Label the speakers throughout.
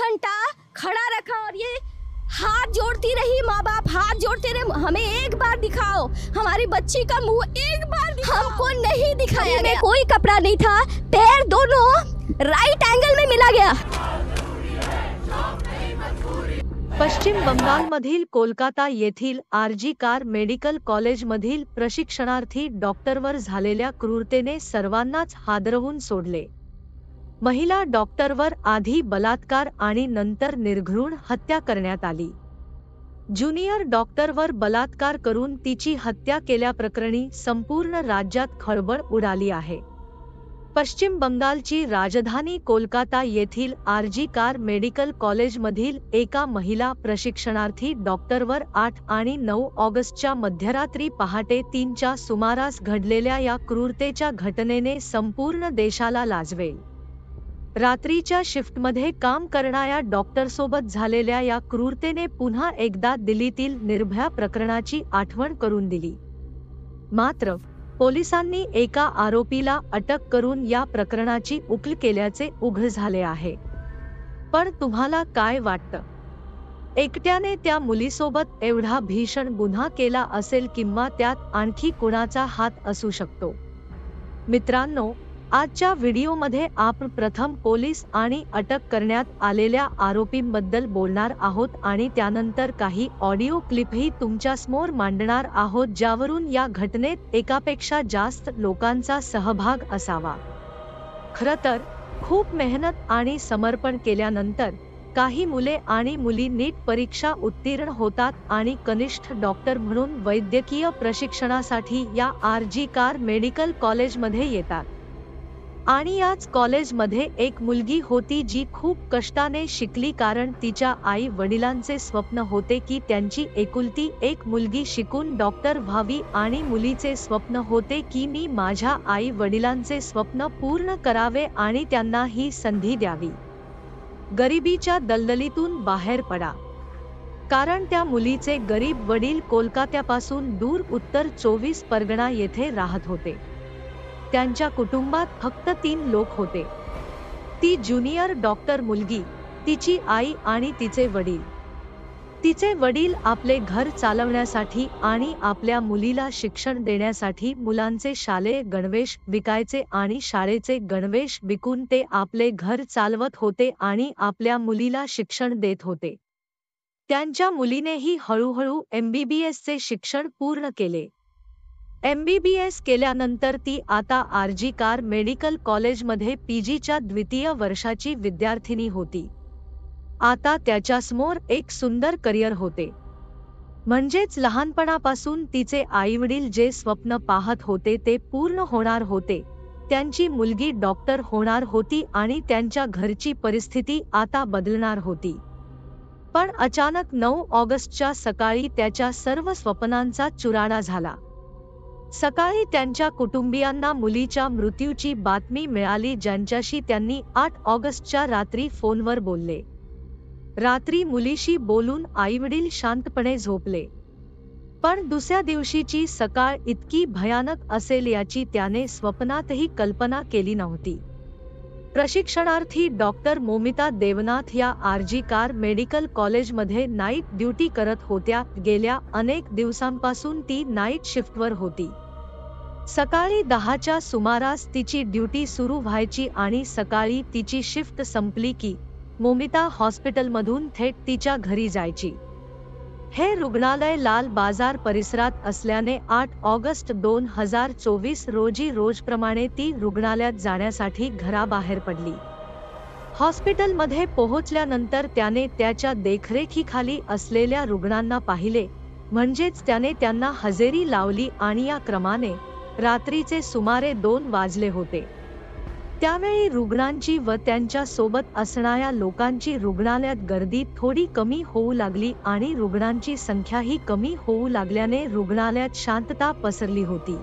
Speaker 1: घंटा खड़ा रखा और ये हाथ जोड़ती रही, माँ बाप हाथ जोड़ते रहे, हमें एक बार दिखाओ, हमारी बच्ची का मुंह एक बार दिखाओ। हमको नहीं दिखाया गया, कोई कपड़ा नहीं था, पैर दोनों राइट एंगल में मिला गया।
Speaker 2: पश्चिम बंगालमधील कोलकाता येथील आरजी कार मेडिकल कॉलेजमधील प्रशिक्षणार्थी डॉक्टरवर झालेल्या क्रूरतेने सर्वांनाच हादरवून सोडले। महिला डॉक्टरवर आधी बलात्कार आणि नंतर निर्घृण हत्या करण्यात आली। ज्युनियर डॉक्टरवर बलात्कार करून तिची हत्या केल्याप्रकरणी संपूर्ण राज्यात खळबळ उडाली आहे। पश्चिम बंगालची राजधानी कोलकाता येथील आरजी कार मेडिकल कॉलेजमधील एका महिला प्रशिक्षणार्थी डॉक्टरवर 8 आणि 9 ऑगस्टच्या मध्यरात्री पहाटे 3च्या सुमारास घडलेल्या या क्रूरतेच्या घटनेने संपूर्ण देशाला लाजवेल। रात्रीच्या शिफ्टमध्ये काम करणाऱ्या डॉक्टरसोबत झालेल्या या क्रूरतेने पुन्हा एकदा दिल्लीतील निर्भया प्रकरणाची आठवण करून दिली। मात्र पोलिसांनी एका आरोपीला अटक करून या प्रकरणाची उकल केल्याचे उघड झाले आहे। पण तुम्हाला काय वाटतं? एकट्याने त्या मुलीसोबत एवढा भीषण गुन्हा केला असेल किंवा त्यात आणखी कुणाचा हात असू शकतो? मित्रांनो, आजच्या व्हिडिओमध्ये आपण प्रथम पोलीस आणि अटक करण्यात आलेल्या आरोपींबद्दल बोलणार आहोत आणि त्यानंतर काही ऑडिओ क्लिपही तुमच्या समोर मांडणार आहोत, ज्यावरून या घटनेत एकापेक्षा जास्त लोकांचा सहभाग असावा। खरं तर खूप मेहनत आणि समर्पण केल्यानंतर काही मुले आणि मुली नीट परीक्षा उत्तीर्ण होतात आणि कनिष्ठ डॉक्टर म्हणून वैद्यकीय प्रशिक्षणासाठी या आरजी कार मेडिकल कॉलेजमध्ये येतात। आणि याच कॉलेजमध्ये एक मुलगी होती जी खूप कष्टाने शिकली, कारण तिच्या आई वडिलांचे स्वप्न होते की त्यांची एकुलती एक मुलगी शिकून डॉक्टर व्हावी आणि मुलीचे स्वप्न होते की मी माझ्या आई वडिलांचे स्वप्न पूर्ण करावे आणि त्यांना ही संधी द्यावी। गरिबीच्या दलदलीतून बाहेर पडा, कारण त्या मुलीचे गरीब वडील कोलकात्यापासून दूर उत्तर 24 परगणा येथे राहत होते। त्यांच्या कुटुंबात फक्त 3 लोक होते। ती ज्युनियर डॉक्टर मुलगी, तिची आई आणि तिचे वडील। तिचे वडील आपले घर चालवण्यासाठी आणि आपल्या मुलीला शिक्षण देण्यासाठी मुलांचे शालेय गणवेश विकायचे आणि शाळेचे गणवेश विकून ते आपले घर चालवत होते आणि आपल्या मुलीला शिक्षण देत होते। त्यांच्या मुलीनेही हळूहळू MBBSचे शिक्षण पूर्ण केले। MBBS केल्यानंतर ती आता आरजी कार मेडिकल कॉलेजमध्ये PGच्या द्वितीय वर्षाची विद्यार्थिनी होती। आता त्याच्यासमोर एक सुंदर करिअर होते, म्हणजेच लहानपणापासून तिचे आईवडील जे स्वप्न पाहत होते ते पूर्ण होणार होते। त्यांची मुलगी डॉक्टर होणार होती आणि त्यांच्या घरची परिस्थिती आता बदलणार होती। पण अचानक 9 ऑगस्टच्या सकाळी त्याच्या सर्व स्वप्नांचा चुराडा झाला। सकाळी त्यांच्या कुटुंबियांना मुलीच्या मृत्यूची बातमी मिळाली, ज्यांच्याशी त्यांनी 8 ऑगस्टच्या रात्री फोनवर बोलले। रात्री मुलीशी बोलून आईवडील शांतपणे झोपले, पण दुसऱ्या दिवशीची सकाळ इतकी भयानक असेल याची त्याने स्वप्नातही कल्पना केली नव्हती। प्रशिक्षणार्थी डॉक्टर मोमिता देवनाथ या आरजी कार मेडिकल कॉलेजमध्ये नाईट ड्युटी करत होत्या। गेल्या अनेक दिवसांपासून ती नाईट शिफ्टवर होती। सकाळी 10च्या सुमारास तिची ड्युटी सुरू व्हायची आणि सकाळी तिची शिफ्ट संपली की मोमिता हॉस्पिटलमधून थेट तिच्या घरी जायची। हे रुग्णालय लाल बाजार परिसरात असल्याने 8 ऑगस्ट 2024 रोजी रोजप्रमाणे ती रुग्णालयात जाण्यासाठी घराबाहेर पडली। हॉस्पिटलमध्ये पोहोचल्यानंतर त्याने त्याच्या देखरेखीखाली असलेल्या रुग्णांना पाहिले, म्हणजेच त्याने त्यांना हजेरी लावली आणि या क्रमाने रात्रीचे सुमारे 2 वाजले होते। त्यावेळी रुग्णांची व त्यांच्या सोबत असणाऱ्या लोकांची रुग्णालयात गर्दी थोडी कमी होऊ लागली आणि रुग्णांची संख्याही कमी होऊ लागल्याने रुग्णालयात शांतता पसरली होती।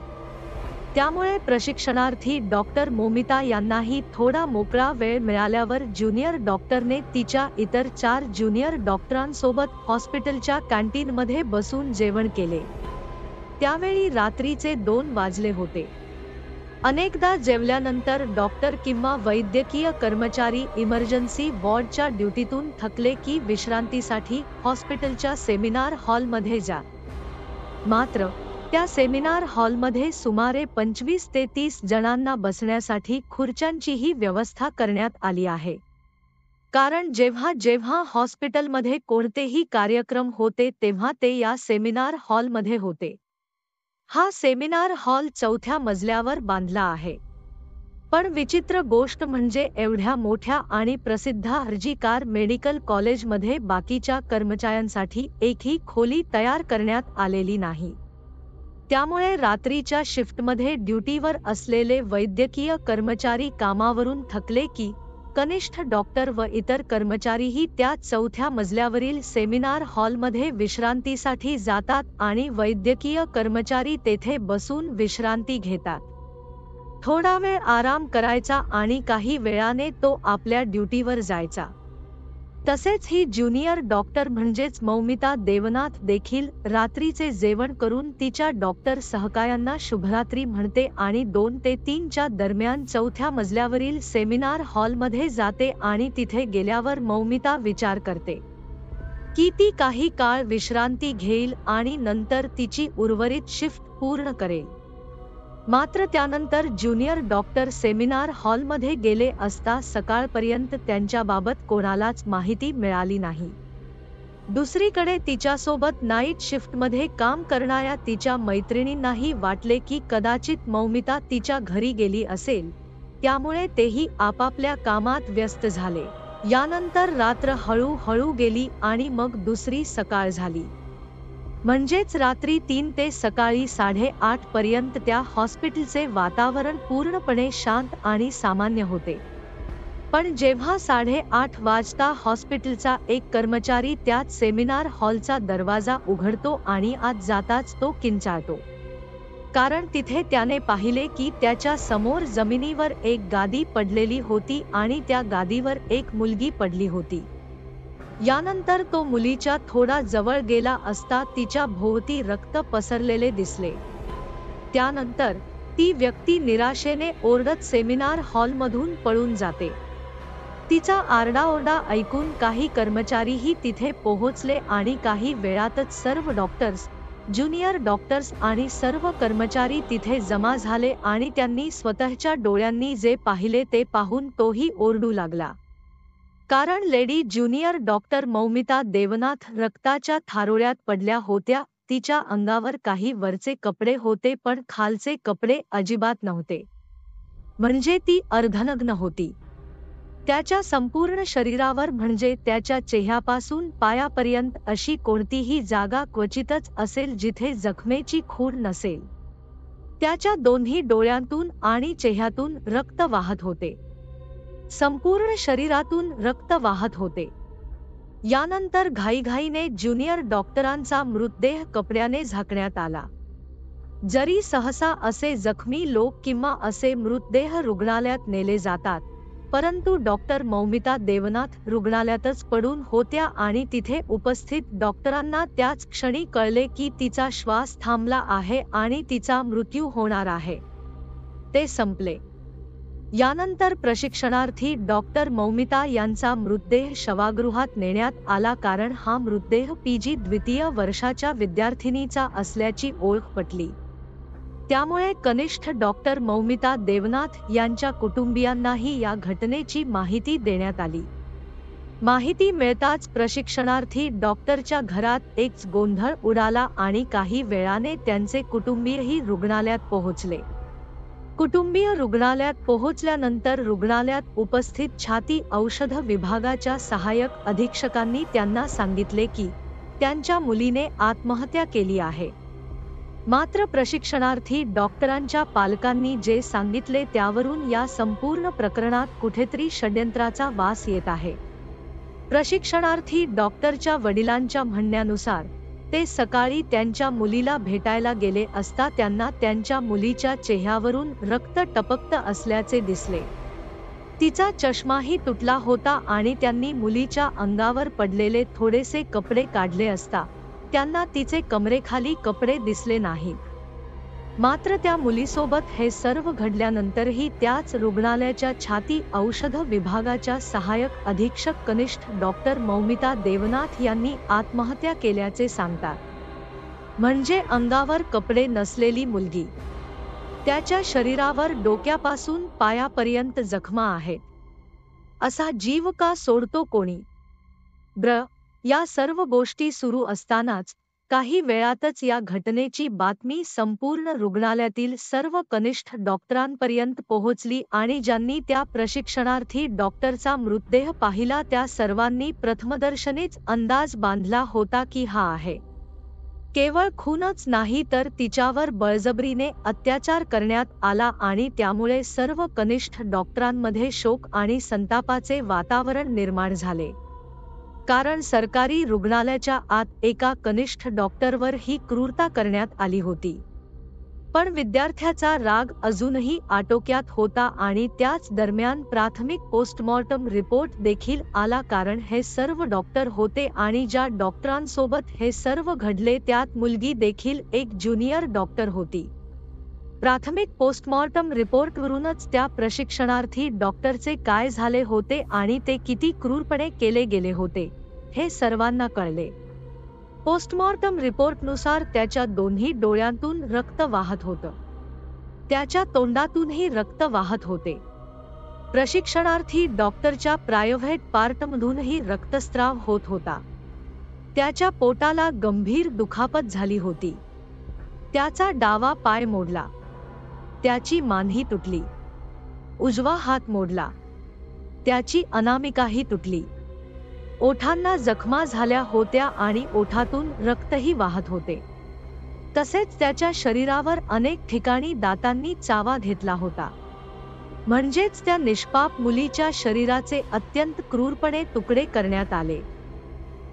Speaker 2: त्यामुळे प्रशिक्षणार्थी डॉक्टर मोमिता यांनाही थोडा मोकळा वेळ मिळाल्यावर ज्युनियर डॉक्टरने तिच्या इतर 4 ज्युनियर डॉक्टरांसोबत हॉस्पिटलच्या कॅन्टीनमध्ये बसून जेवण केले। त्यावेळी रात्रीचे 2 वाजले होते। अनेकदा जेवल्यानंतर डॉक्टर किंवा वैद्यकीय कर्मचारी इमर्जन्सी वॉर्डच्या ड्युटीतून थकले की विश्रांतीसाठी हॉस्पिटलच्या सेमिनार हॉलमध्ये जात। मात्र त्या सेमिनार हॉलमध्ये सुमारे 25 ते 30 जणांना बसण्यासाठी खुर्च्यांचीही व्यवस्था करण्यात आली आहे। कारण जेव्हा जेव्हा हॉस्पिटलमध्ये कोणतेही कार्यक्रम होते तेव्हा ते या सेमिनार हॉलमध्ये होते। हा सेमिनार हॉल 4थ्या मजल्यावर बांधला आहे। पण विचित्र गोष्ट म्हणजे एवढ्या मोठ्या आणि प्रसिद्ध आरजी कार मेडिकल कॉलेजमध्ये बाकीच्या कर्मचाऱ्यांसाठी एकही खोली तयार करण्यात आलेली नाही। त्यामुळे रात्रीच्या शिफ्टमध्ये ड्युटीवर असलेले वैद्यकीय कर्मचारी कामावरून थकले की कनिष्ठ डॉक्टर व इतर कर्मचारीही त्या 4थ्या मजल्यावरील सेमिनार हॉलमध्ये विश्रांतीसाठी जातात आणि वैद्यकीय कर्मचारी तेथे बसून विश्रांती घेतात। थोडा वेळ आराम करायचा आणि काही वेळाने तो आपल्या ड्युटीवर जायचा। तसेच ही ज्युनियर डॉक्टर म्हणजेच मौमिता देवनाथ देखील रात्रीचे जेवण करून तिच्या डॉक्टर सहकाऱ्यांना शुभरात्री म्हणते आणि 2 ते 3 च्या दरम्यान 4थ्या मजल्यावरील सेमिनार हॉलमध्ये जाते आणि तिथे गेल्यावर मौमिता विचार करते की ती काही काळ विश्रांती घेईल आणि नंतर तिची उर्वरित शिफ्ट पूर्ण करेल। मात्र त्यानंतर ज्युनियर डॉक्टर सेमिनार हॉलमध्ये गेले असता सकाळपर्यंत त्यांच्याबाबत कोणालाच माहिती मिळाली नाही। दुसरीकडे तिच्यासोबत नाईट शिफ्टमध्ये काम करणाऱ्या तिच्या मैत्रिणींनाही वाटले की कदाचित मौमिता तिच्या घरी गेली असेल, त्यामुळे तेही आपापल्या कामात व्यस्त झाले। यानंतर रात्र हळूहळू गेली आणि मग दुसरी सकाळ झाली। म्हणजेच रात्री 3 ते सकाळी 8:30 पर्यंत त्या हॉस्पिटलचे वातावरण पूर्णपणे शांत आणि सामान्य होते। पण जेव्हा 8:30 वाजता हॉस्पिटलचा एक कर्मचारी त्याच सेमिनार हॉलचा दरवाजा उघडतो आणि आत जाताच तो किंचाळतो, कारण तिथे त्याने पाहिले की त्याच्या समोर जमिनीवर एक गादी पडलेली होती आणि त्या गादीवर एक मुलगी पडली होती। यानंतर तो मुलीच्या थोडा जवळ गेला असता तिच्या भोवती रक्त पसरलेले दिसले। त्यानंतर ती व्यक्ती निराशेने ओरडत सेमिनार हॉलमधून पळून जाते। तिचा आरडाओरडा ऐकून काही कर्मचारीही तिथे पोहोचले आणि काही वेळातच सर्व डॉक्टर्स, ज्युनियर डॉक्टर्स आणि सर्व कर्मचारी तिथे जमा झाले आणि त्यांनी स्वतःच्या डोळ्यांनी जे पाहिले ते पाहून तोही ओरडू लागला। कारण lady junior doctor Moumita Debnath रक्ताच्या थारोळ्यात पडल्या होत्या। तिच्या अंगावर काही वरचे कपडे होते पण खालचे कपडे अजिबात नव्हते, म्हणजे ती अर्धनग्न होती। त्याच्या संपूर्ण शरीरावर म्हणजे त्याच्या चेहऱ्यापासून पायापर्यंत अशी कोणतीही जागा क्वचितच असेल जिथे जखमेची खूण नसेल। त्याच्या दोन्ही डोळ्यांतून आणि चेहऱ्यातून रक्त वाहत होते। संपूर्ण शरीरातून रक्त वाहत होते। यानंतर घाईघाईने ज्युनियर डॉक्टरांचा मृतदेह कपड्याने झाकण्यात आला। जरी सहसा असे जखमी लोक किंवा असे मृतदेह रुग्णालयात नेले जातात, परंतु डॉक्टर मौमिता देवनाथ रुग्णालयातच पडून होत्या आणि तिथे उपस्थित डॉक्टरांना त्याच क्षणी कळले की तिचा श्वास थांबला आहे आणि तिचा मृत्यू होणार आहे। ते संपले। यानंतर प्रशिक्षणार्थी डॉक्टर मौमिता यांचा मृतदेह शवागृहात नेण्यात आला, कारण हा मृतदेह PG द्वितीय वर्षाच्या विद्यार्थिनीचा असल्याची ओळख पटली। त्यामुळे कनिष्ठ डॉक्टर मौमिता देवनाथ यांच्या कुटुंबियांनाही या घटनेची माहिती देण्यात आली। माहिती मिळताच प्रशिक्षणार्थी डॉक्टरच्या घरात एक गोंधळ उडाला आणि काही वेळाने त्यांचे कुटुंबीयही रुग्णालयात पोहोचले। कुटुंबीय रुग्णालयात पोहोचल्यानंतर रुग्णालयात उपस्थित छाती औषध विभागाच्या सहाय्यक अधीक्षकांनी त्यांना सांगितले की त्यांच्या मुलीने आत्महत्या केली आहे। मात्र प्रशिक्षणार्थी डॉक्टरांच्या पालकांनी जे सांगितले त्यावरून या संपूर्ण प्रकरणात कुठेतरी षड्यंत्राचा वास येत आहे। प्रशिक्षणार्थी डॉक्टरच्या वडिलांच्या म्हणण्यानुसार ते सकाळी त्यांच्या मुलीला भेटायला गेले असता त्यांना त्यांच्या मुलीच्या चेहऱ्यावरून रक्त टपकत असल्याचे दिसले। तिचा चष्माही तुटला होता आणि त्यांनी मुलीच्या अंगावर पडलेले थोडेसे कपडे काढले असता त्यांना तिचे कमरेखाली कपडे दिसले नाहीत। मात्र त्या मुलीसोबत हे सर्व घडल्यानंतरही त्याच रुग्णालयाच्या छाती औषध विभागाच्या सहाय्यक अधीक्षक कनिष्ठ डॉक्टर मौमिता देवनाथ यांनी आत्महत्या केल्याचे सांगतात. म्हणजे अंगावर कपडे नसलेली मुलगी, त्याच्या शरीरावर डोक्यापासून पायापर्यंत जखमा आहेत. असा जीव का सोडतो कोणी? या सर्व गोष्टी सुरू असतानाच काही वेळातच या घटनेची बातमी संपूर्ण रुग्णालयातील सर्व कनिष्ठ डॉक्टरांपर्यंत पोहोचली आणि ज्यांनी त्या प्रशिक्षणार्थी डॉक्टरचा मृतदेह पाहिला त्या सर्वांनी प्रथमदर्शनीच अंदाज बांधला होता की हा आहे. केवळ खूनच नाही तर तिच्यावर बळजबरीने अत्याचार करण्यात आला आणि त्यामुळे सर्व कनिष्ठ डॉक्टरांमध्ये शोक आणि संतापाचे वातावरण निर्माण झाले. कारण सरकारी रुग्णालयाच्या आत एका कनिष्ठ डॉक्टरवर ही क्रूरता करण्यात आली होती. पण विद्यार्थ्याचा राग अजूनही आटोक्यात होता आणि त्याच दरम्यान प्राथमिक पोस्टमॉर्टम रिपोर्ट देखील आला. कारण हे सर्व डॉक्टर होते आणि ज्या डॉक्टरांसोबत हे सर्व घडले त्यात मुलगी देखील एक ज्युनियर डॉक्टर होती. प्राथमिक पोस्टमॉर्टम रिपोर्टवरूनच त्या प्रशिक्षणार्थी डॉक्टरचे काय झाले होते आणि ते किती क्रूरपणे केले गेले होते हे सर्वांना कळले. पोस्टमॉर्टम रिपोर्टनुसार त्याच्या दोन्ही डोळ्यांतून रक्त वाहत होतं. त्याच्या तोंडातूनही रक्त वाहत होते. प्रशिक्षणार्थी डॉक्टरच्या प्रायव्हेट पार्टमधूनही रक्तस्राव होत होता. त्याच्या पोटाला गंभीर दुखापत झाली होती. त्याचा डावा पाय मोडला. त्याची मानही तुटली. उजवा हात मोडला. त्याची अनामिकाही तुटली. ओठांना जखमा झाल्या होत्या आणि ओठातून रक्तही वाहत होते. तसेच त्याच्या शरीरावर अनेक ठिकाणी दातांनी चावा घेतला होता. म्हणजेच त्या निष्पाप मुलीच्या शरीराचे अत्यंत क्रूरपणे तुकडे करण्यात आले.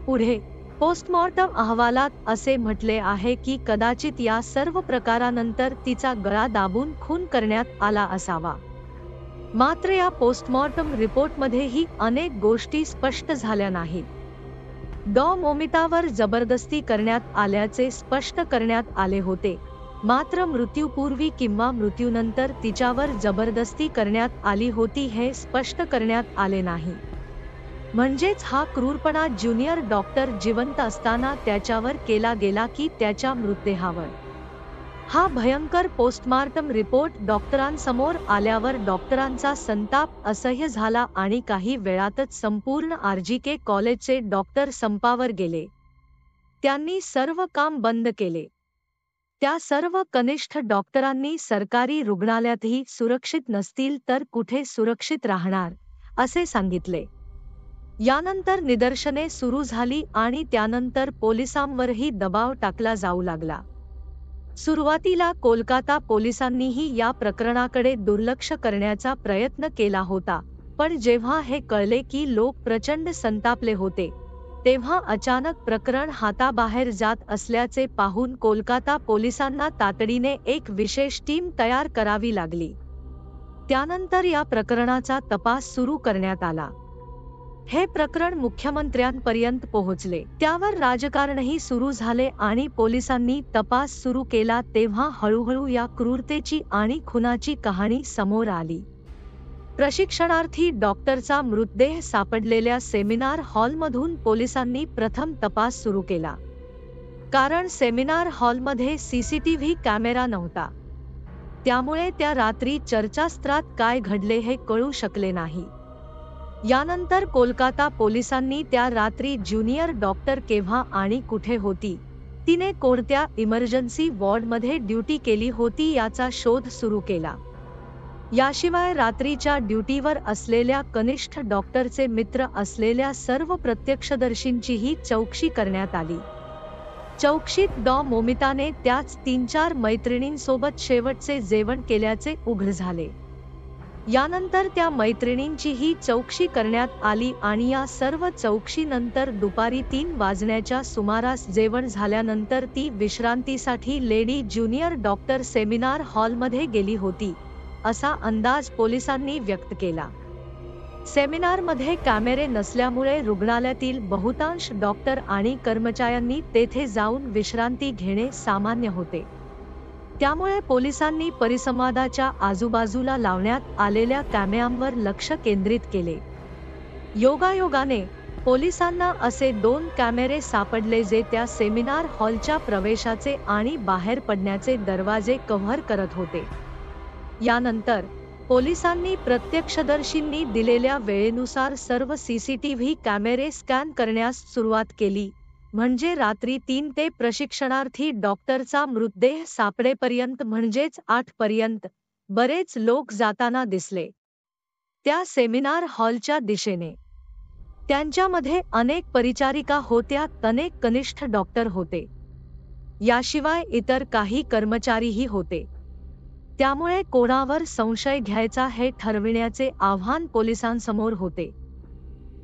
Speaker 2: पुढे पोस्टमॉर्टम अहवालात असे म्हटले आहे की कदाचित या सर्व प्रकारानंतर तिचा गळा दाबून खून करण्यात आला असावा. मात्र या पोस्टमॉर्टम रिपोर्टमध्येही अनेक गोष्टी स्पष्ट झाल्या नाहीत. मौमितावर जबरदस्ती करण्यात आल्याचे स्पष्ट करण्यात आले होते. मात्र मृत्यूपूर्वी किंवा मृत्यूनंतर तिच्यावर जबरदस्ती करण्यात आली होती हे स्पष्ट करण्यात आले नाही. म्हणजेच हा क्रूरपणा ज्युनियर डॉक्टर जिवंत असताना त्याच्यावर केला गेला की त्याच्या मृतदेहावर. हा भयंकर पोस्टमॉर्टम रिपोर्ट डॉक्टरांसमोर आल्यावर डॉक्टरांचा संताप असह्य झाला आणि काही वेळातच संपूर्ण RGK कॉलेजचे डॉक्टर संपावर गेले. त्यांनी सर्व काम बंद केले. त्या सर्व कनिष्ठ डॉक्टरांनी सरकारी रुग्णालयातही सुरक्षित नसतील तर कुठे सुरक्षित राहणार असे सांगितले. यानंतर निदर्शने सुरू झाली आणि त्यानंतर पोलिसांवरही दबाव टाकला जाऊ लागला. सुरुवातीला कोलकाता पोलिसांनीही या प्रकरणाकडे दुर्लक्ष करण्याचा प्रयत्न केला होता. पण जेव्हा हे कळले की लोक प्रचंड संतापले होते तेव्हा अचानक प्रकरण हाताबाहेर जात असल्याचे पाहून कोलकाता पोलिसांना तातडीने एक विशेष टीम तयार करावी लागली. त्यानंतर या प्रकरणाचा तपास सुरू करण्यात आला. हे प्रकरण मुख्यमंत्र्यांपर्यंत पोहोचले. त्यावर राजकारणही सुरू झाले आणि पोलिसांनी तपास सुरू केला. तेव्हा हळूहळू या क्रूरतेची आणि खुनाची कहाणी समोर आली. प्रशिक्षणार्थी डॉक्टरचा मृतदेह सापडलेल्या सेमिनार हॉलमधून पोलिसांनी प्रथम तपास सुरू केला. कारण सेमिनार हॉलमध्ये CCTV कॅमेरा नव्हता. त्यामुळे त्या रात्री चर्चासत्रात काय घडले हे कळू शकले नाही. यानंतर कोलकाता पोलिसांनी त्या रात्री ज्युनियर डॉक्टर केव्हा आणि कुठे होती, तिने कोणत्या इमर्जन्सी वॉर्डमध्ये ड्युटी केली होती याचा शोध सुरू केला. याशिवाय रात्रीच्या ड्युटीवर असलेल्या कनिष्ठ डॉक्टरचे मित्र असलेल्या सर्व प्रत्यक्षदर्शींचीही चौकशी करण्यात आली. चौकशीत मौमिताने त्याच 3-4 मैत्रिणींसोबत शेवटचे जेवण केल्याचे उघड झाले. यानंतर त्या मैत्रिणींचीही चौकशी करण्यात आली आणि या सर्व चौकशीनंतर दुपारी 3 वाजण्याच्या सुमारास जेवण झाल्यानंतर ती विश्रांतीसाठी लेडी ज्युनियर डॉक्टर सेमिनार हॉलमध्ये गेली होती असा अंदाज पोलिसांनी व्यक्त केला. सेमिनारमध्ये कॅमेरे नसल्यामुळे रुग्णालयातील बहुतांश डॉक्टर आणि कर्मचाऱ्यांनी तेथे जाऊन विश्रांती घेणे सामान्य होते. त्यामुळे पोलिसांनी परिसंवादाच्या आजूबाजूला लावण्यात आलेल्या कॅमेऱ्यांवर लक्ष केंद्रित केले. योगायोगाने पोलिसांना असे 2 कॅमेरे सापडले जे त्या सेमिनार हॉलच्या प्रवेशाचे आणि बाहेर पडण्याचे दरवाजे कव्हर करत होते. यानंतर पोलिसांनी प्रत्यक्षदर्शींनी दिलेल्या वेळेनुसार सर्व सीसीटीव्ही कॅमेरे स्कॅन करण्यास सुरुवात केली, म्हणजे रात्री 3 ते प्रशिक्षणार्थी डॉक्टरचा मृतदेह सापडेपर्यंत म्हणजेच 8 पर्यंत बरेच लोक जाताना दिसले त्या सेमिनार हॉलच्या दिशेने. त्यांच्यामध्ये अनेक परिचारिका होत्या, अनेक कनिष्ठ डॉक्टर होते. याशिवाय इतर काही कर्मचारीही होते. त्यामुळे कोणावर संशय घ्यायचा हे ठरविण्याचे आव्हान पोलिसांसमोर होते.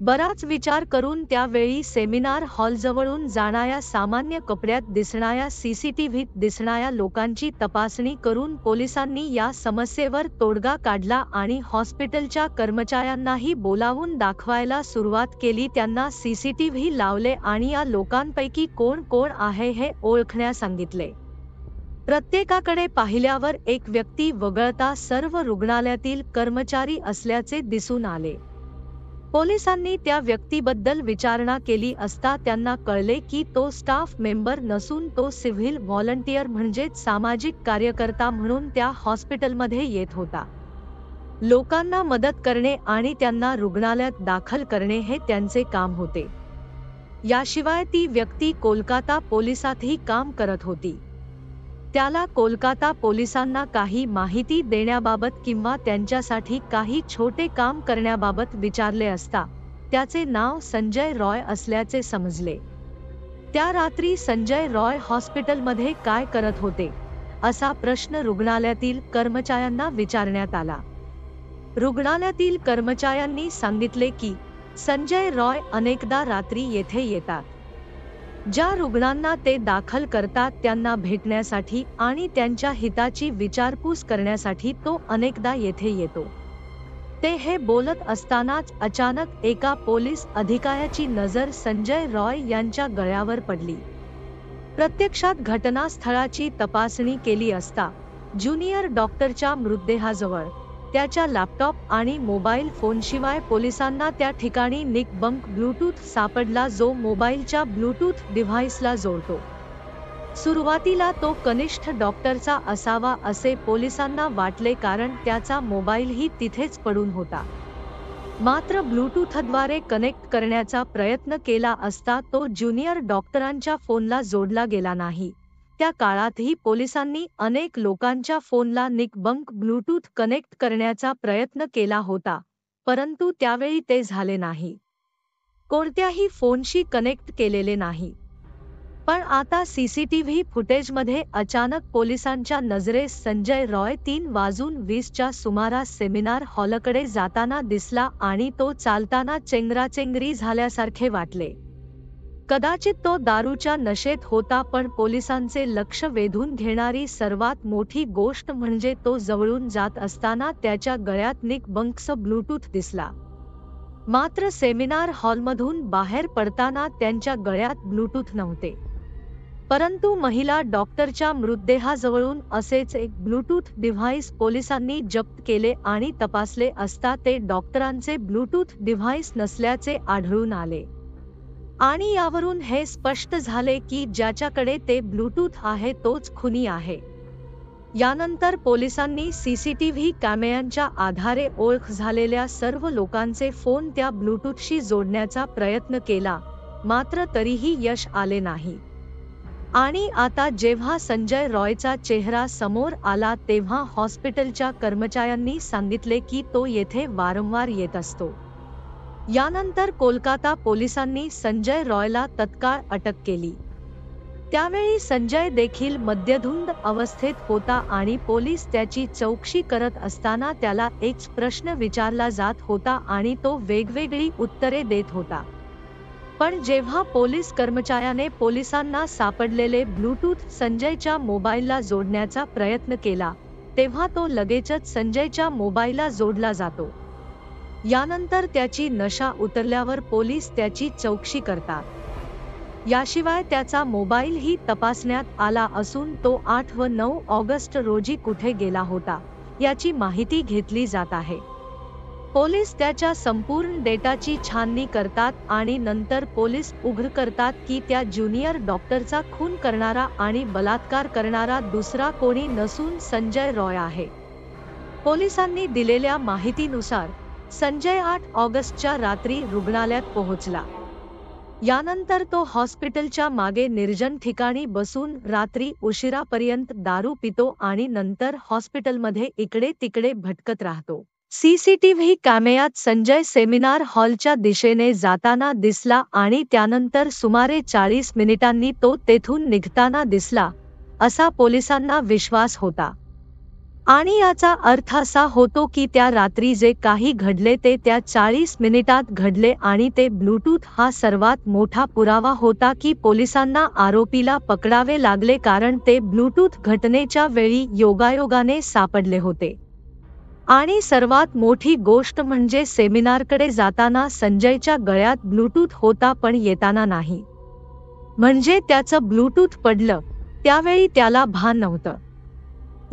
Speaker 2: बराच विचार करून त्यावेळी सेमिनार हॉलजवळून जाणाऱ्या सामान्य कपड्यात दिसणाऱ्या सीसीटीव्हीत दिसणाऱ्या लोकांची तपासणी करून पोलिसांनी या समस्येवर तोडगा काढला आणि हॉस्पिटलच्या कर्मचाऱ्यांनाही बोलावून दाखवायला सुरुवात केली. त्यांना सीसीटीव्ही लावले आणि या लोकांपैकी कोण कोण आहे हे ओळखण्यास सांगितले. प्रत्येकाकडे पाहिल्यावर एक व्यक्ती वगळता सर्व रुग्णालयातील कर्मचारी असल्याचे दिसून आले. पोलिसांनी त्या व्यक्तीबद्दल विचारणा केली असता त्यांना कळले की तो स्टाफ मेंबर नसून तो सिव्हिल व्हॉलंटियर म्हणजेच सामाजिक कार्यकर्ता म्हणून त्या हॉस्पिटलमध्ये येत होता. लोकांना मदत करणे आणि त्यांना रुग्णालयात दाखल करणे हे त्यांचे काम होते. याशिवाय ती व्यक्ती कोलकाता पोलिसातही काम करत होती. त्याला कोलकाता पोलिसांना काही माहिती देण्याबाबत किंवा त्यांच्यासाठी काही छोटे काम करण्याबाबत विचारले असता त्याचे नाव संजय रॉय असल्याचे समजले. त्या रात्री संजय रॉय हॉस्पिटलमध्ये काय करत होते असा प्रश्न रुग्णालयातील कर्मचाऱ्यांना विचारण्यात आला. रुग्णालयातील कर्मचाऱ्यांनी सांगितले की संजय रॉय अनेकदा रात्री येथे येतात. ज्या रुग्णांना ते दाखल करतात त्यांना भेटण्यासाठी आणि त्यांच्या हिताची विचारपूस करण्यासाठी तो अनेकदा येथे येतो. ते हे बोलत असतानाच अचानक एका पोलीस अधिकाऱ्याची नजर संजय रॉय यांच्या गळ्यावर पडली. प्रत्यक्षात घटनास्थळाची तपासणी केली असता ज्युनियर डॉक्टरच्या मृतदेहाजवळ त्याच्या लॅपटॉप आणि मोबाईल फोनशिवाय पोलिसांना त्या ठिकाणी निक बंक ब्लूटूथ सापडला जो मोबाईलच्या ब्लूटूथ डिव्हाइसला जोडतो. सुरुवातीला तो कनिष्ठ डॉक्टरचा असावा असे पोलिसांना वाटले कारण त्याचा मोबाईलही तिथेच पडून होता. मात्र ब्लूटूथद्वारे कनेक्ट करण्याचा प्रयत्न केला असता तो ज्युनियर डॉक्टरांच्या फोनला जोडला गेला नाही. त्या काळातही पोलिसांनी अनेक लोकांच्या फोनला निक बंक ब्लूटूथ कनेक्ट करण्याचा प्रयत्न केला होता, परंतु त्यावेळी ते झाले नाही. कोणत्याही फोनशी कनेक्ट केलेले नाही. पण आता सीसीटीव्ही फुटेजमध्ये अचानक पोलिसांच्या नजरेस संजय रॉय 3:20च्या सुमारास सेमिनार हॉलकडे जाताना दिसला आणि तो चालताना चेंगराचेंगरी झाल्यासारखे वाटले. कदाचित तो दारूच्या नशेत होता, पण पोलिसांचे लक्ष वेधून घेणारी सर्वात मोठी गोष्ट म्हणजे तो जवळून जात असताना त्याच्या गळ्यात निक बंकचं ब्लूटूथ दिसला. मात्र सेमिनार हॉलमधून बाहेर पडताना त्यांच्या गळ्यात ब्लूटूथ नव्हते. परंतु महिला डॉक्टरच्या मृतदेहाजवळून असेच एक ब्लूटूथ डिव्हाइस पोलिसांनी जप्त केले आणि तपासले असता ते डॉक्टरांचे ब्लूटूथ डिव्हाइस नसल्याचे आढळून आले. आणि यावरून हे स्पष्ट झाले की ज्याच्याकडे ते ब्लूटूथ आहे तोच खुनी आहे. यानंतर पोलिसांनी सीसीटीव्ही कॅमेऱ्यांच्या आधारे ओळख झालेल्या सर्व लोकांचे फोन त्या ब्लूटूथशी जोडण्याचा प्रयत्न केला, मात्र तरीही यश आले नाही. आणि आता जेव्हा संजय रॉयचा चेहरा समोर आला तेव्हा हॉस्पिटलच्या कर्मचाऱ्यांनी सांगितले की तो येथे वारंवार येत असतो. यानंतर कोलकाता पोलिसांनी संजय रॉयला तत्काळ अटक केली. त्यावेळी संजय देखील मद्यधुंद अवस्थेत होता आणि पोलीस त्याची चौकशी करत असताना त्याला एक प्रश्न विचारला जात होता आणि तो वेगवेगळी उत्तरे देत होता. पण जेव्हा पोलीस कर्मचाऱ्याने पोलिसांना सापडलेले ब्लूटूथ संजयच्या मोबाईलला जोडण्याचा प्रयत्न केला तेव्हा तो लगेचच संजयच्या मोबाईलला जोडला जातो. यानंतर त्याची नशा उतरल्यावर पोलीस त्याची चौकशी करतात. याशिवाय त्याचा मोबाईलही तपासण्यात आला असून तो 8 व 9 ऑगस्ट रोजी कुठे गेला होता याची माहिती घेतली जात आहे. पोलीस त्याच्या संपूर्ण डेटाची छाननी करतात आणि नंतर पोलीस उघड करतात की त्या ज्युनियर डॉक्टरचा खून करणारा आणि बलात्कार करणारा दुसरा कोणी नसून संजय रॉय आहे. पोलिसांनी दिलेल्या माहितीनुसार संजय 8 ऑगस्टच्या रात्री रुग्णालयात पोहोचला. यानंतर तो हॉस्पिटलच्या मागे निर्जन ठिकाणी बसून रात्री उशिरापर्यंत दारू पितो आणि नंतर हॉस्पिटलमध्ये इकडे तिकडे भटकत राहतो. सीसीटीव्ही कॅमेऱ्यात संजय सेमिनार हॉलच्या दिशेने जाताना दिसला आणि त्यानंतर सुमारे 40 मिनिटांनी तो तेथून निघताना दिसला असा पोलिसांना विश्वास होता. आणि याचा अर्थ असा होतो की त्या रात्री जे काही घडले ते त्या 40 मिनिटात घडले आणि ते ब्लूटूथ हा सर्वात मोठा पुरावा होता की पोलिसांना आरोपीला पकडावे लागले कारण ते ब्लूटूथ घटनेच्या वेळी योगायोगाने सापडले होते. आणि सर्वात मोठी गोष्ट म्हणजे सेमिनारकडे जाताना संजयच्या गळ्यात ब्लूटूथ होता पण येताना नाही. म्हणजे त्याचं ब्लूटूथ पडलं त्यावेळी त्याला भान नव्हतं.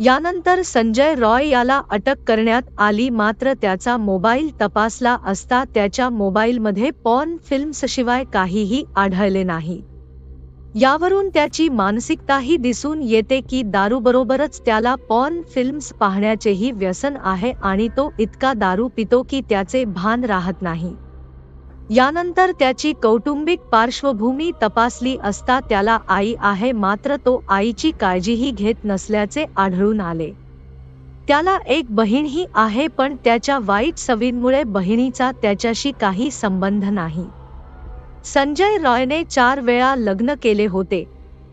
Speaker 2: यानंतर संजय रॉय याला अटक करण्यात आली मात्र त्याचा मोबाईल तपासला असता त्याच्या मोबाईलमध्ये पॉर्न फिल्म्सशिवाय काहीही आढळले नाही. यावरून त्याची मानसिकताही दिसून येते की दारूबरोबरच त्याला पॉर्न फिल्म्स पाहण्याचेही व्यसन आहे आणि तो इतका दारू पितो की त्याचे भान राहत नाही. यानंतर त्याची कौटुंबिक पार्श्वभूमी तपासली असता त्याला आई आहे मात्र तो आईची काळजीही घेत नसल्याचे आढळून आले. त्याला एक बहीणही आहे पण त्याच्या वाईट सवयींमुळे बहिणीचा त्याच्याशी काही संबंध नाही. संजय रॉयने 4 वेळा लग्न केले होते,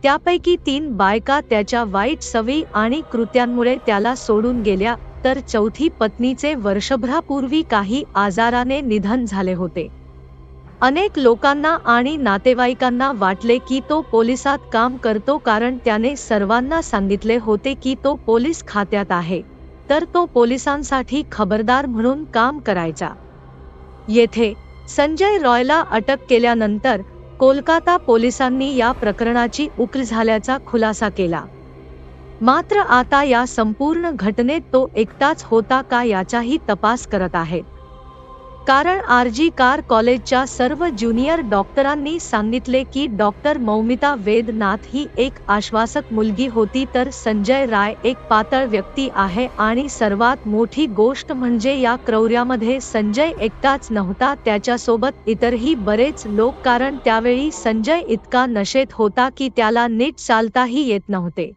Speaker 2: त्यापैकी 3 बायका त्याच्या वाईट सवयी आणि कृत्यांमुळे त्याला सोडून गेल्या तर चौथी पत्नीचे वर्षभरापूर्वी काही आजाराने निधन झाले होते. अनेक लोकांना आणि नातेवाईकांना वाटले की तो पोलिसात काम करतो कारण त्याने सर्वांना सांगितले होते की तो पोलीस खात्यात आहे, तर तो पोलिसांसाठी खबरदार म्हणून काम करायचा. येथे संजय रॉयला अटक केल्यानंतर कोलकाता पोलिसांनी या प्रकरणाची उकल झाल्याचा खुलासा केला. मात्र आता या संपूर्ण घटनेत तो एकटाच होता का याचाही तपास करत आहेत. कारण आरजी कार कॉलेजच्या सर्व ज्युनियर डॉक्टरांनी सांगितले की डॉक्टर मौमिता वेदनाथ ही एक आश्वासक मुलगी होती तर संजय राय एक पातळ व्यक्ती आहे आणि सर्वात मोठी गोष्ट म्हणजे या क्रौर्यामध्ये संजय एकटाच नव्हता, त्याच्यासोबत इतरही बरेच लोक कारण त्यावेळी संजय इतका नशेत होता की त्याला नीट चालताही येत नव्हते.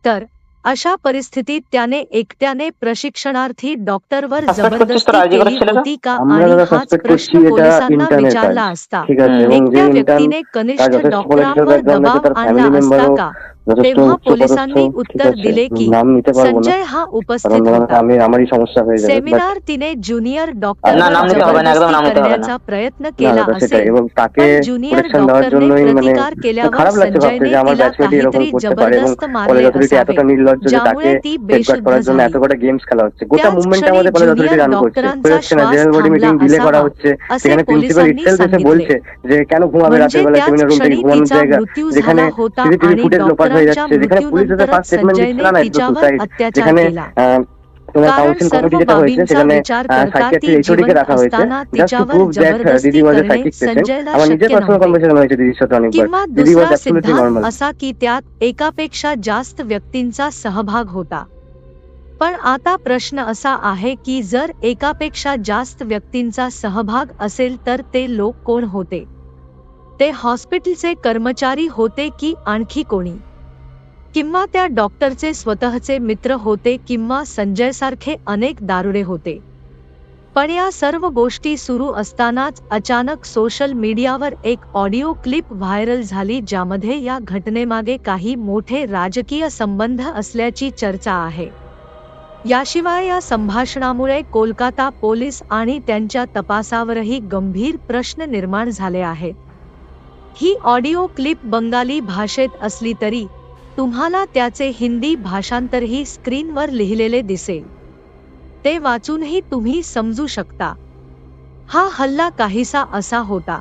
Speaker 2: तर अशा परिस्थितीत त्याने एकट्याने प्रशिक्षणार्थी डॉक्टरवर जबरदस्ती केली होती का आणि हाच प्रश्न पोलिसांना विचारला असता एकट्या व्यक्तीने कनिष्ठ डॉक्टरांवर दबाव आणला असता का, तेव्हा पोलिसांनी उत्तर दिले की संजय हा उपस्थित होता. सेमिनार तिने ज्युनियर डॉक्टरवर जबरदस्ती करण्याचा प्रयत्न केला असेल पण ज्युनियर डॉक्टरने प्रतिकार केल्यावर संजयने तिला काहीतरी जबरदस्त मारले असावे ज्यामुळे ती बेशुद्ध झाली. त्याच क्षणी ज्युनियर डॉक्टरांचा श्वास थांबला असावा असे पोलिसांनी सांगितले. म्हणजे त्याच क्षणी तिचा मृत्यू झाला होता आणि डॉक्टरांच्या मृत्यूनंतरच संजयने तिच्यावर अत्याचार केला. कारण सर्व बाबींचा विचार करता ती जिवंत असताना तिच्यावर जबरदस्ती करणे संजयला शक्य नव्हते. किंवा दुसरा सिद्धांत असा की त्यात एकापेक्षा जास्त व्यक्तींचा सहभाग होता. पण आता प्रश्न असा आहे की जर एकापेक्षा जास्त व्यक्तींचा सहभाग असेल तर ते लोक कोण होते? ते हॉस्पिटलचे कर्मचारी होते की आणखी कोणी? किंवा त्या डॉक्टरचे स्वतःचे मित्र होते किंवा संजयसारखे अनेक दारुडे होते? पण या सर्व गोष्टी सुरू असतानाच अचानक सोशल मीडियावर एक ऑडिओ क्लिप व्हायरल झाली ज्यामध्ये या घटनेमागे काही मोठे राजकीय संबंध असल्याची चर्चा आहे. याशिवाय या संभाषणामुळे कोलकाता पोलीस आणि त्यांच्या तपासावरही गंभीर प्रश्न निर्माण झाले आहेत. ही ऑडिओ क्लिप बंगाली भाषेत असली तरी तुम्हाला त्याचे हिंदी भाषांतरही स्क्रीनवर लिहिलेले दिसेल. ते वाचूनही तुम्ही समजू शकता. हा हल्ला काहीसा असा होता.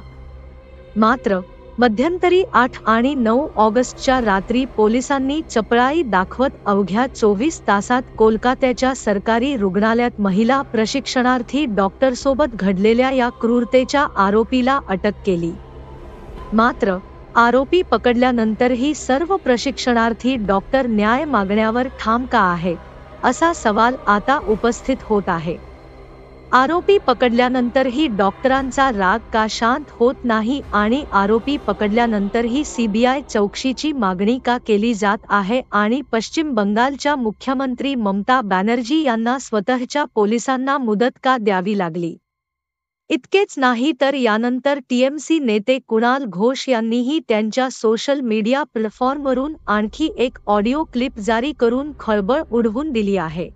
Speaker 2: मात्र मध्यंतरी 8 आणि 9 ऑगस्टच्या रात्री पोलिसांनी चपळाई दाखवत अवघ्या 24 तासात कोलकात्याच्या सरकारी रुग्णालयात महिला प्रशिक्षणार्थी डॉक्टरसोबत घडलेल्या या क्रूरतेच्या आरोपीला अटक केली. मात्र आरोपी पकडल्यानंतरही सर्व प्रशिक्षणार्थी डॉक्टर न्याय मागण्यावर ठाम का आहे, असा सवाल आता उपस्थित होत आहे. आरोपी पकडल्यानंतरही डॉक्टरांचा राग का शांत होत नाही आणि आरोपी पकडल्यानंतरही सीबीआय चौकशीची मागणी का केली जात आहे आणि पश्चिम बंगालच्या मुख्यमंत्री ममता बॅनर्जी यांना स्वतःच्या पोलिसांना मुदत का द्यावी लागली. इतकेच नाही तर यानंतर टीएमसी नेते कुणाल घोष यांनीही त्यांच्या सोशल मीडिया प्लॅटफॉर्मवरून आणखी एक ऑडिओ क्लिप जारी करून खळबळ उडवून दिली आहे.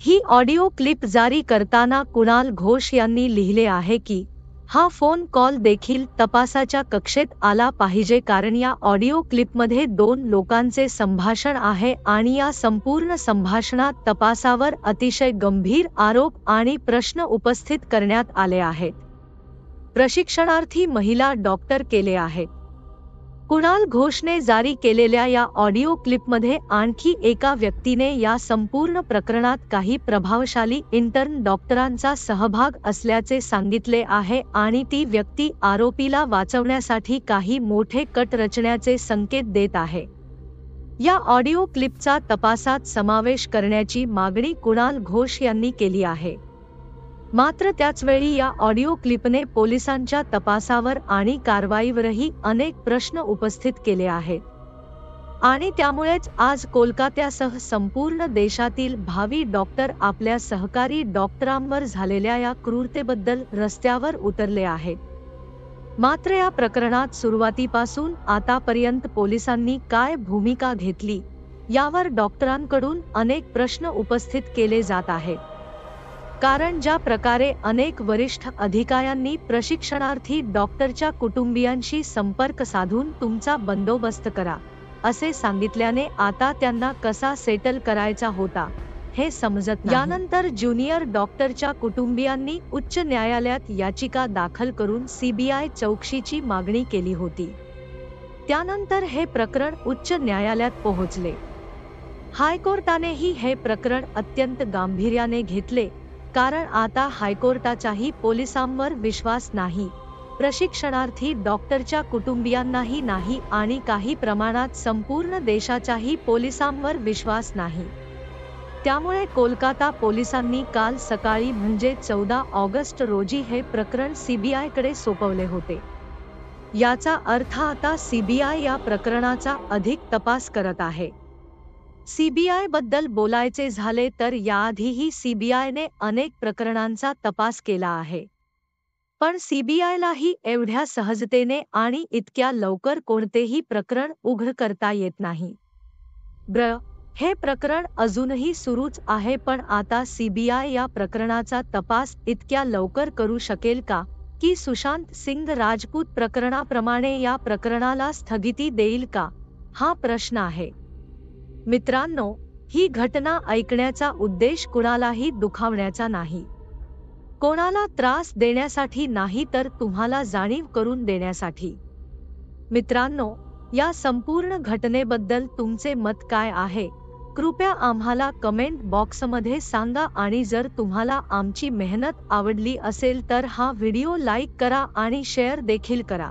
Speaker 2: ही ऑडिओ क्लिप जारी करताना कुणाल घोष यांनी लिहिले आहे की हा फोन कॉल देखील तपासाच्या कक्षेत आला पाहिजे, कारण या ऑडिओ क्लिपमध्ये 2 लोकांचे संभाषण आहे आणि या संपूर्ण संभाषणात तपासावर अतिशय गंभीर आरोप आणि प्रश्न उपस्थित करण्यात आले आहेत. प्रशिक्षणार्थी महिला डॉक्टर केले आहेत. कुणाल घोषने जारी केलेल्या या ऑडिओ क्लिपमध्ये आणखी एका व्यक्तीने या संपूर्ण प्रकरणात काही प्रभावशाली इंटर्न डॉक्टरांचा सहभाग असल्याचे सांगितले आहे आणि ती व्यक्ती आरोपीला वाचवण्यासाठी काही मोठे कट रचण्याचे संकेत देत आहे. या ऑडिओ क्लिपचा तपासात समावेश करण्याची मागणी कुणाल घोष यांनी केली आहे. मात्र त्याचवेळी या ऑडिओ क्लिपने पोलिसांच्या तपासावर आणि कारवाईवरही अनेक प्रश्न उपस्थित केले आहेत. आणि त्यामुळेच आज कोलकात्यासह संपूर्ण देशातील भावी डॉक्टर आपल्या सहकारी डॉक्टरांवर झालेल्या या क्रूरतेबद्दल रस्त्यावर उतरले आहेत. मात्र या प्रकरणात सुरुवातीपासून आतापर्यंत पोलिसांनी काय भूमिका घेतली यावर डॉक्टरांकडून अनेक प्रश्न उपस्थित केले जात आहेत. कारण ज्या प्रकारे अनेक वरिष्ठ अधिकाऱ्यांनी प्रशिक्षणार्थी डॉक्टरच्या कुटुंबियांशी संपर्क साधून तुमचा बंदोबस्त करा असे सांगितल्याने आता त्यांना कसा सेटल करायचा होता हे समजत नाही. यानंतर ज्युनियर डॉक्टरच्या कुटुंबियांनी उच्च न्यायालयात याचिका दाखल करून सीबीआय चौकशीची मागणी केली होती. त्यानंतर हे प्रकरण उच्च न्यायालयात पोहोचले. हायकोर्टानेही हे प्रकरण अत्यंत गांभीर्याने घेतले, कारण आता हायकोर्टाचाही पोलिसांवर विश्वास नाही, प्रशिक्षणार्थी डॉक्टरच्या कुटुंबियांनाही नाही आणि काही प्रमाणात संपूर्ण देशाच्याही पोलिसांवर विश्वास नाही. त्यामुळे कोलकाता पोलिसांनी काल सकाळी म्हणजे 14 ऑगस्ट रोजी हे प्रकरण सीबीआयकडे सोपवले होते. याचा अर्थ आता सीबीआय या प्रकरणाचा अधिक तपास करत आहे. सीबीआय बद्दल बोलायचे झाले तर याआधीही सीबीआयने अनेक प्रकरणांचा तपास केला आहे. पण सीबीआयलाही एवढ्या सहजतेने आणि इतक्या लवकर कोणतेही प्रकरण उघड करता येत नाही. हे प्रकरण अजूनही सुरूच आहे, पण आता सीबीआय या प्रकरणाचा तपास इतक्या लवकर करू शकेल का, की सुशांत सिंग राजपूत प्रकरणाप्रमाणे या प्रकरणाला स्थगिती देईल का, हा प्रश्न आहे. मित्रांनो, ही घटना ऐकण्याचा उद्देश कुणालाही दुखावण्याचा नाही, कोणाला त्रास देण्यासाठी नाही, तर तुम्हाला जाणीव करून देण्यासाठी. मित्रांनो, या संपूर्ण घटनेबद्दल तुमचे मत काय आहे, कृपया आम्हाला कमेंट बॉक्समध्ये सांगा आणि जर तुम्हाला आमची मेहनत आवडली असेल तर हा व्हिडिओ लाईक करा आणि शेअर देखील करा.